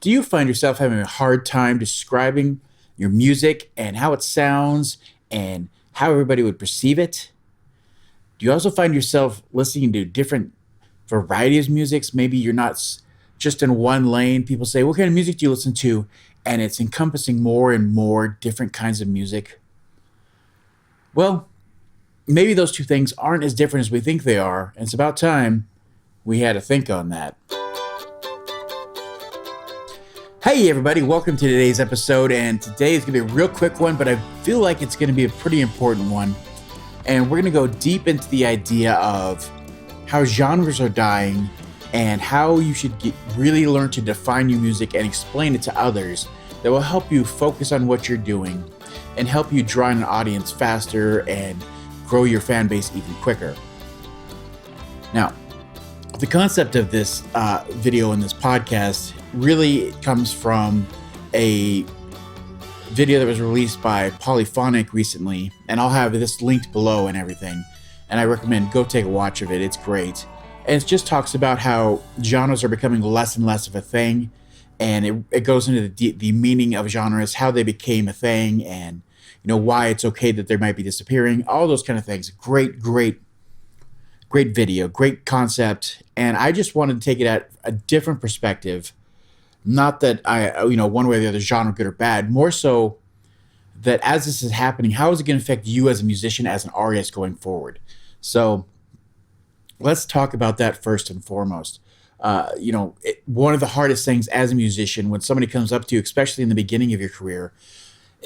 Do you find yourself having a hard time describing your music and how it sounds and how everybody would perceive it? Do you also find yourself listening to different varieties of musics? Maybe you're not just in one lane. People say, "What kind of music do you listen to?" And it's encompassing more and more different kinds of music. Well, maybe those two things aren't as different as we think they are. And it's about time we had to think on that. Hey, everybody, welcome to today's episode. And today is going to be a real quick one, but I feel like it's going to be a pretty important one. And we're going to go deep into the idea of how genres are dying and how you should really learn to define your music and explain it to others that will help you focus on what you're doing and help you draw in an audience faster and grow your fan base even quicker. Now, the concept of this video and this podcast really comes from a video that was released by Polyphonic recently, and I'll have this linked below and everything, and I recommend go take a watch of it. It's great. And it just talks about how genres are becoming less and less of a thing, and it goes into the meaning of genres, how they became a thing, and why it's okay that they might be disappearing, all those kind of things. Great video, great concept, and I just wanted to take it at a different perspective. Not that one way or the other, genre good or bad, more so that as this is happening, how is it going to affect you as a musician, as an artist going forward? So let's talk about that first and foremost. One of the hardest things as a musician, when somebody comes up to you, especially in the beginning of your career,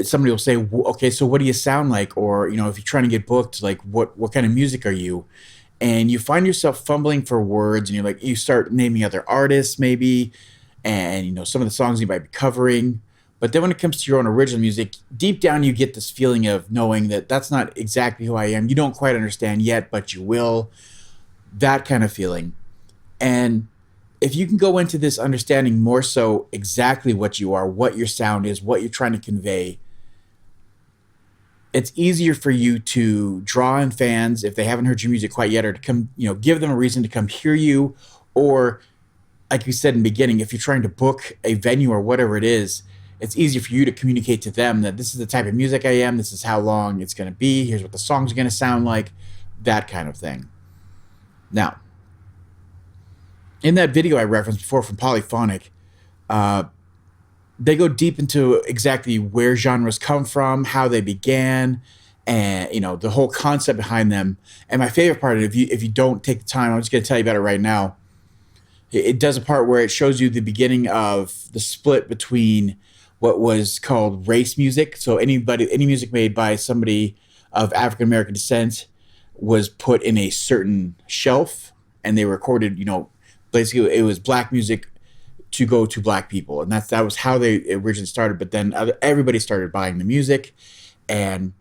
somebody will say, okay, so what do you sound like? Or, if you're trying to get booked, like what kind of music are you? And you find yourself fumbling for words, and you start naming other artists maybe, and some of the songs you might be covering. But then when it comes to your own original music, deep down you get this feeling of knowing that that's not exactly who I am. You don't quite understand yet, but you will. That kind of feeling. And if you can go into this understanding more so exactly what you are, what your sound is, what you're trying to convey, it's easier for you to draw in fans if they haven't heard your music quite yet, or to come, give them a reason to come hear you. Or like you said in the beginning, if you're trying to book a venue or whatever it is, it's easier for you to communicate to them that this is the type of music I am, this is how long it's going to be, here's what the songs are going to sound like, that kind of thing. Now, in that video I referenced before from Polyphonic, they go deep into exactly where genres come from, how they began, and the whole concept behind them. And my favorite part, if you don't take the time, I'm just going to tell you about it right now. It does a part where it shows you the beginning of the split between what was called race music. So any music made by somebody of African American descent was put in a certain shelf, and they recorded, basically it was black music to go to black people, and that was how they originally started. But then everybody started buying the music, and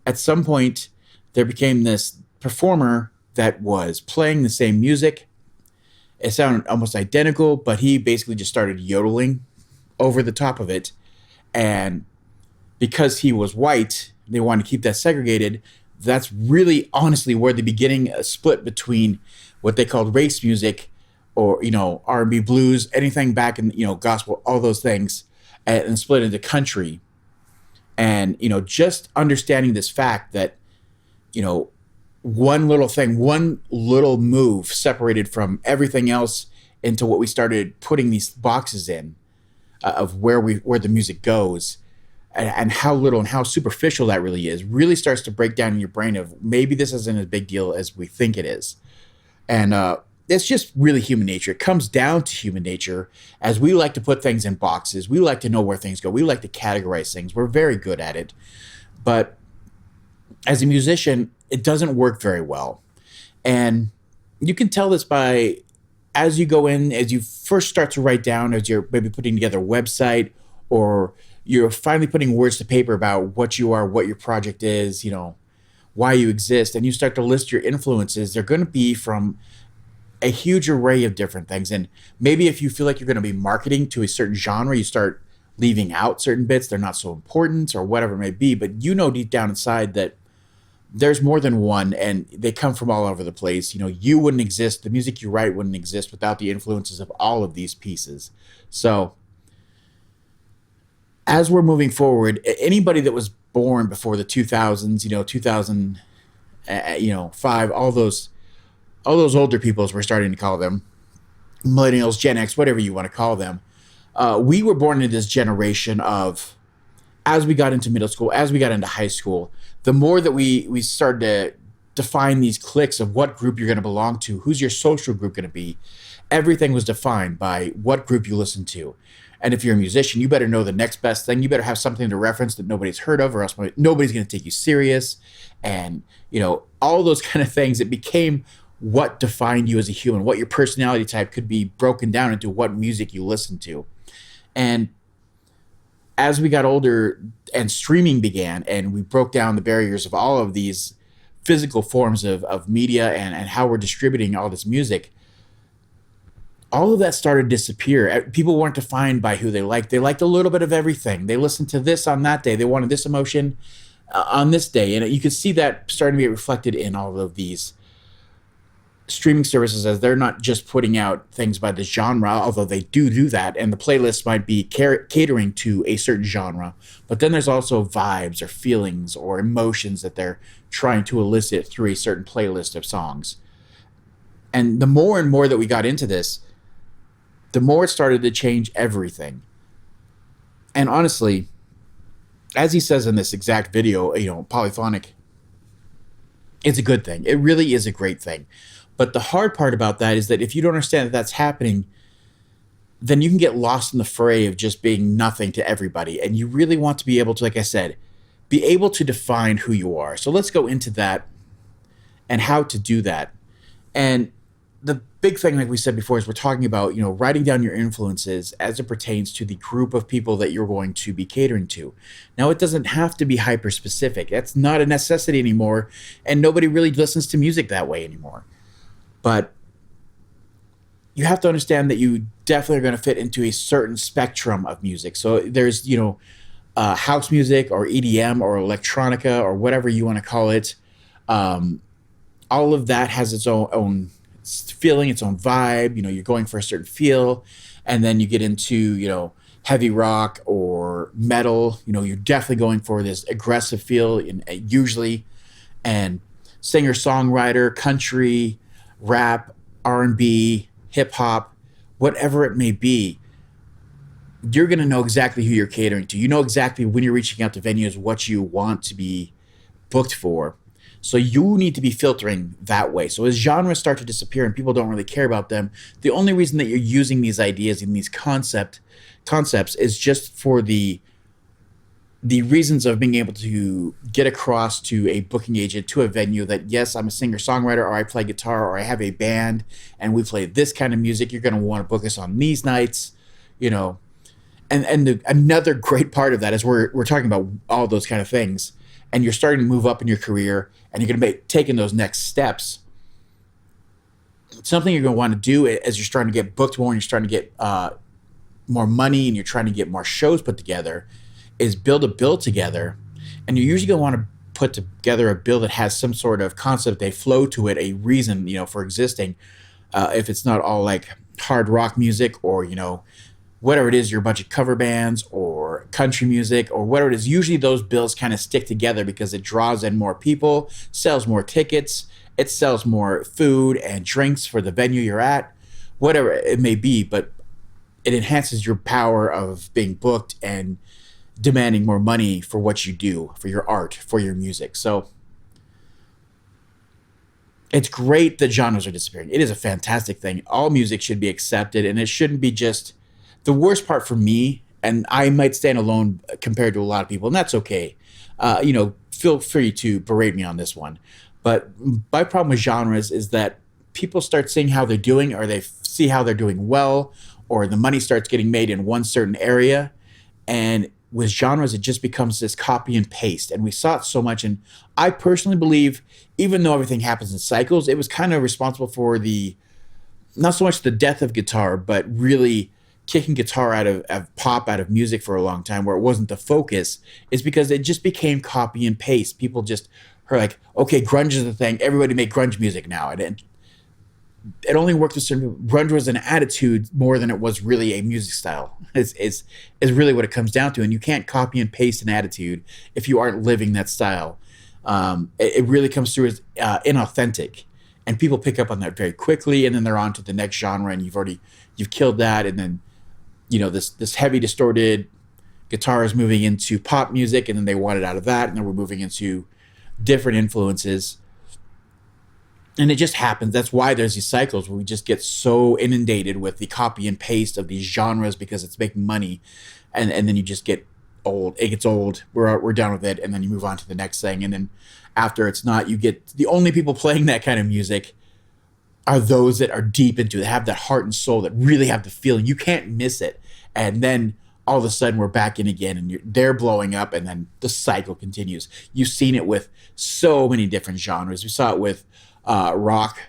at some point there became this performer that was playing the same music. It sounded almost identical, but he basically just started yodeling over the top of it. And because he was white, they wanted to keep that segregated. That's really honestly where the beginning split between what they called race music, or R&B, blues, anything back in gospel, all those things, and split into country. And just understanding this fact that one little thing, one little move separated from everything else into what we started putting these boxes in, of where the music goes, and how little and how superficial that really starts to break down in your brain of maybe this isn't as big deal as we think it is. And it's just really human nature. It comes down to human nature, as we like to put things in boxes. We like to know where things go. We like to categorize things. We're very good at it. But as a musician, it doesn't work very well. And you can tell this by, as you go in, as you first start to write down, as you're maybe putting together a website, or you're finally putting words to paper about what you are, what your project is, why you exist, and you start to list your influences. They're going to be from a huge array of different things. And maybe if you feel like you're going to be marketing to a certain genre, you start leaving out certain bits. They're not so important, or whatever it may be. But deep down inside that there's more than one, and they come from all over the place. You wouldn't exist, the music you write wouldn't exist without the influences of all of these pieces. So As we're moving forward, anybody that was born before the 2000s, 2000, 5, all those older people, as we're starting to call them, millennials, Gen X, whatever you want to call them, we were born into this generation of, as we got into middle school, as we got into high school, the more that we started to define these cliques of what group you're going to belong to, who's your social group going to be, everything was defined by what group you listen to. And if you're a musician, you better know the next best thing. You better have something to reference that nobody's heard of, or else nobody's going to take you serious. And, all those kind of things. It became what defined you as a human, what your personality type could be broken down into what music you listen to. And as we got older and streaming began, and we broke down the barriers of all of these physical forms of media and how we're distributing all this music, all of that started to disappear. People weren't defined by who they liked. They liked a little bit of everything. They listened to this on that day. They wanted this emotion on this day. And you could see that starting to be reflected in all of these streaming services, as they're not just putting out things by the genre, although they do that. And the playlist might be catering to a certain genre. But then there's also vibes or feelings or emotions that they're trying to elicit through a certain playlist of songs. And the more and more that we got into this, the more it started to change everything. And honestly, as he says in this exact video, Polyphonic, it's a good thing. It really is a great thing. But the hard part about that is that if you don't understand that that's happening, then you can get lost in the fray of just being nothing to everybody. And you really want to be able to, like I said, be able to define who you are. So let's go into that and how to do that. And the big thing, like we said before, is we're talking about, writing down your influences as it pertains to the group of people that you're going to be catering to. Now, it doesn't have to be hyper specific. That's not a necessity anymore. And nobody really listens to music that way anymore. But you have to understand that you definitely are going to fit into a certain spectrum of music. So there's, house music or EDM or electronica or whatever you want to call it. All of that has its own feeling, its own vibe. You're going for a certain feel. And then you get into, heavy rock or metal. You're definitely going for this aggressive feel usually. And singer-songwriter, country, rap, R&B, hip-hop, whatever it may be, you're going to know exactly who you're catering to. You know exactly when you're reaching out to venues what you want to be booked for. So you need to be filtering that way. So as genres start to disappear and people don't really care about them, the only reason that you're using these ideas and these concepts is just for the reasons of being able to get across to a booking agent, to a venue, that yes, I'm a singer-songwriter, or I play guitar, or I have a band, and we play this kind of music. You're going to want to book us on these nights, And another great part of that is we're talking about all those kind of things, and you're starting to move up in your career, and you're going to be taking those next steps. Something you're going to want to do as you're starting to get booked more, and you're starting to get more money, and you're trying to get more shows put together, is build a bill together. And you're usually going to want to put together a bill that has some sort of concept, a flow to it, a reason, for existing. If it's not all like hard rock music or, whatever it is, you're a bunch of cover bands or country music or whatever it is, usually those bills kind of stick together because it draws in more people, sells more tickets, it sells more food and drinks for the venue you're at, whatever it may be, but it enhances your power of being booked and demanding more money for what you do, for your art, for your music. So it's great that genres are disappearing. It is a fantastic thing. All music should be accepted, and it shouldn't be just the worst part for me. And I might stand alone compared to a lot of people, and that's okay. Feel free to berate me on this one. But my problem with genres is that people start seeing how they're doing, or they see how they're doing well, or the money starts getting made in one certain area. And with genres, it just becomes this copy and paste. And we saw it so much. And I personally believe, even though everything happens in cycles, it was kind of responsible for not so much the death of guitar, but really kicking guitar out of pop, out of music for a long time, where it wasn't the focus, is because it just became copy and paste. People just are like, okay, grunge is the thing. Everybody make grunge music now. And it only worked with certain people. Grunge was an attitude more than it was really a music style. Is really what it comes down to. And you can't copy and paste an attitude if you aren't living that style. It really comes through as inauthentic, and people pick up on that very quickly. And then they're on to the next genre, and you've killed that. And then this heavy distorted guitar is moving into pop music, and then they want it out of that, and then we're moving into different influences. And it just happens. That's why there's these cycles where we just get so inundated with the copy and paste of these genres because it's making money, and then you just get old. It gets old. We're done with it, and then you move on to the next thing. And then after it's not, you get the only people playing that kind of music are those that are deep into it, have that heart and soul, that really have the feeling. You can't miss it. And then all of a sudden we're back in again, and they're blowing up, and then the cycle continues. You've seen it with so many different genres. We saw it with rock,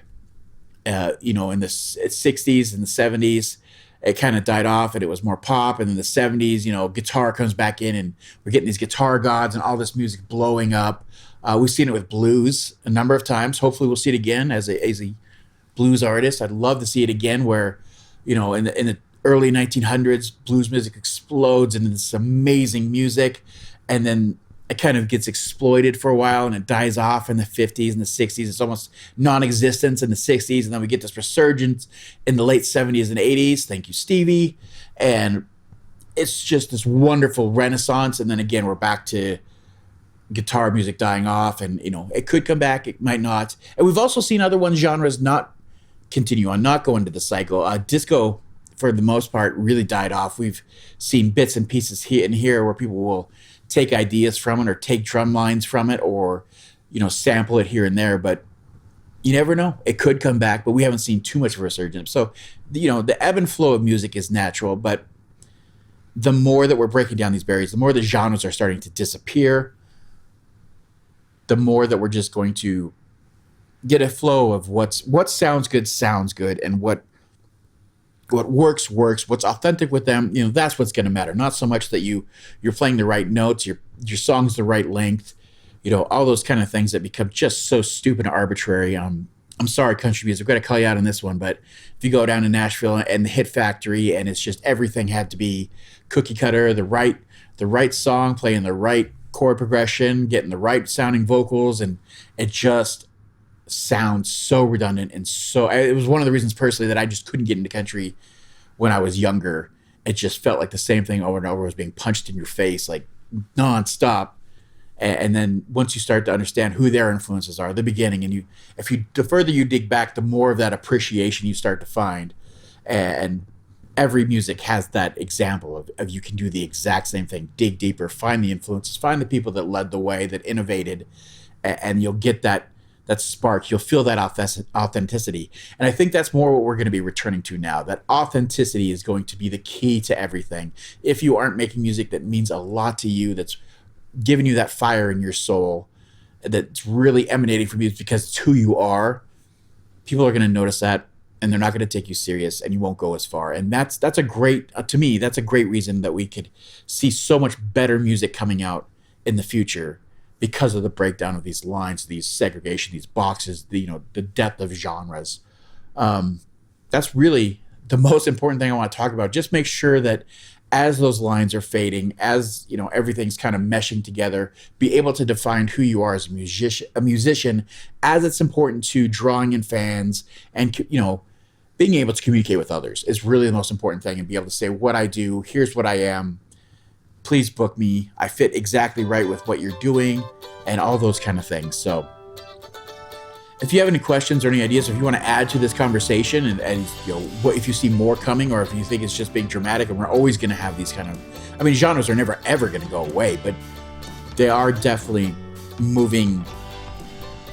in the 60s and the 70s. It kind of died off, and it was more pop. And in the 70s, guitar comes back in, and we're getting these guitar gods and all this music blowing up. We've seen it with blues a number of times. Hopefully we'll see it again as a blues artist. I'd love to see it again where, in the early 1900s, blues music explodes into this amazing music, and then it kind of gets exploited for a while, and it dies off in the 50s and the 60s. It's almost non-existent in the 60s, and then we get this resurgence in the late 70s and 80s. Thank you, Stevie. And it's just this wonderful renaissance, and then again, we're back to guitar music dying off, and it could come back, it might not. And we've also seen other genres not continue on, not go into the cycle. Disco, for the most part, really died off. We've seen bits and pieces here and here where people will take ideas from it or take drum lines from it or, sample it here and there. But you never know. It could come back, but we haven't seen too much of a resurgence. So, the ebb and flow of music is natural, but the more that we're breaking down these barriers, the more the genres are starting to disappear, the more that we're just going to get a flow of what sounds good, and what works, what's authentic with them. That's what's going to matter. Not so much that you're playing the right notes, your song's the right length, all those kind of things that become just so stupid and arbitrary. I'm sorry, country music, I've got to call you out on this one, but if you go down to Nashville and the Hit Factory, and it's just everything had to be cookie cutter, the right song, playing the right chord progression, getting the right sounding vocals, and it just sounds so redundant. And so it was one of the reasons personally that I just couldn't get into country when I was younger. It just felt like the same thing over and over, was being punched in your face like nonstop. And then once you start to understand who their influences are, the beginning, and the further you dig back, the more of that appreciation you start to find. And every music has that example of you can do the exact same thing, dig deeper, find the influences, find the people that led the way, that innovated, and you'll get that spark. You'll feel that authenticity. And I think that's more what we're going to be returning to now. That authenticity is going to be the key to everything. If you aren't making music that means a lot to you, that's giving you that fire in your soul, that's really emanating from you because it's who you are, people are going to notice that, and they're not going to take you serious, and you won't go as far. And that's a great, to me, that's a great reason that we could see so much better music coming out in the future, because of the breakdown of these lines, these segregation, these boxes, the depth of genres. That's really the most important thing I want to talk about. Just make sure that as those lines are fading, as everything's kind of meshing together, be able to define who you are as a musician, as it's important to drawing in fans and being able to communicate with others is really the most important thing, and be able to say, what I do, here's what I am, please book me, I fit exactly right with what you're doing, and all those kind of things. So if you have any questions or any ideas, if you want to add to this conversation, and if you see more coming, or if you think it's just being dramatic, and we're always going to have these kind of, genres are never ever going to go away, but they are definitely moving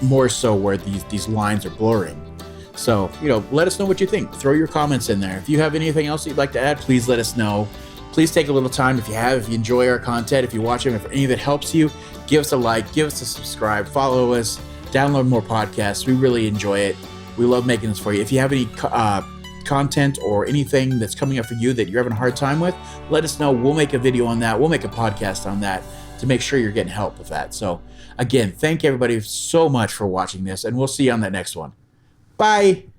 more so where these lines are blurring. So, let us know what you think. Throw your comments in there. If you have anything else you'd like to add, please let us know. Please take a little time if you enjoy our content, if you watch them, if any of it helps you, give us a like, give us a subscribe, follow us, download more podcasts. We really enjoy it. We love making this for you. If you have any content or anything that's coming up for you that you're having a hard time with, let us know. We'll make a video on that. We'll make a podcast on that to make sure you're getting help with that. So again, thank everybody so much for watching this, and we'll see you on that next one. Bye.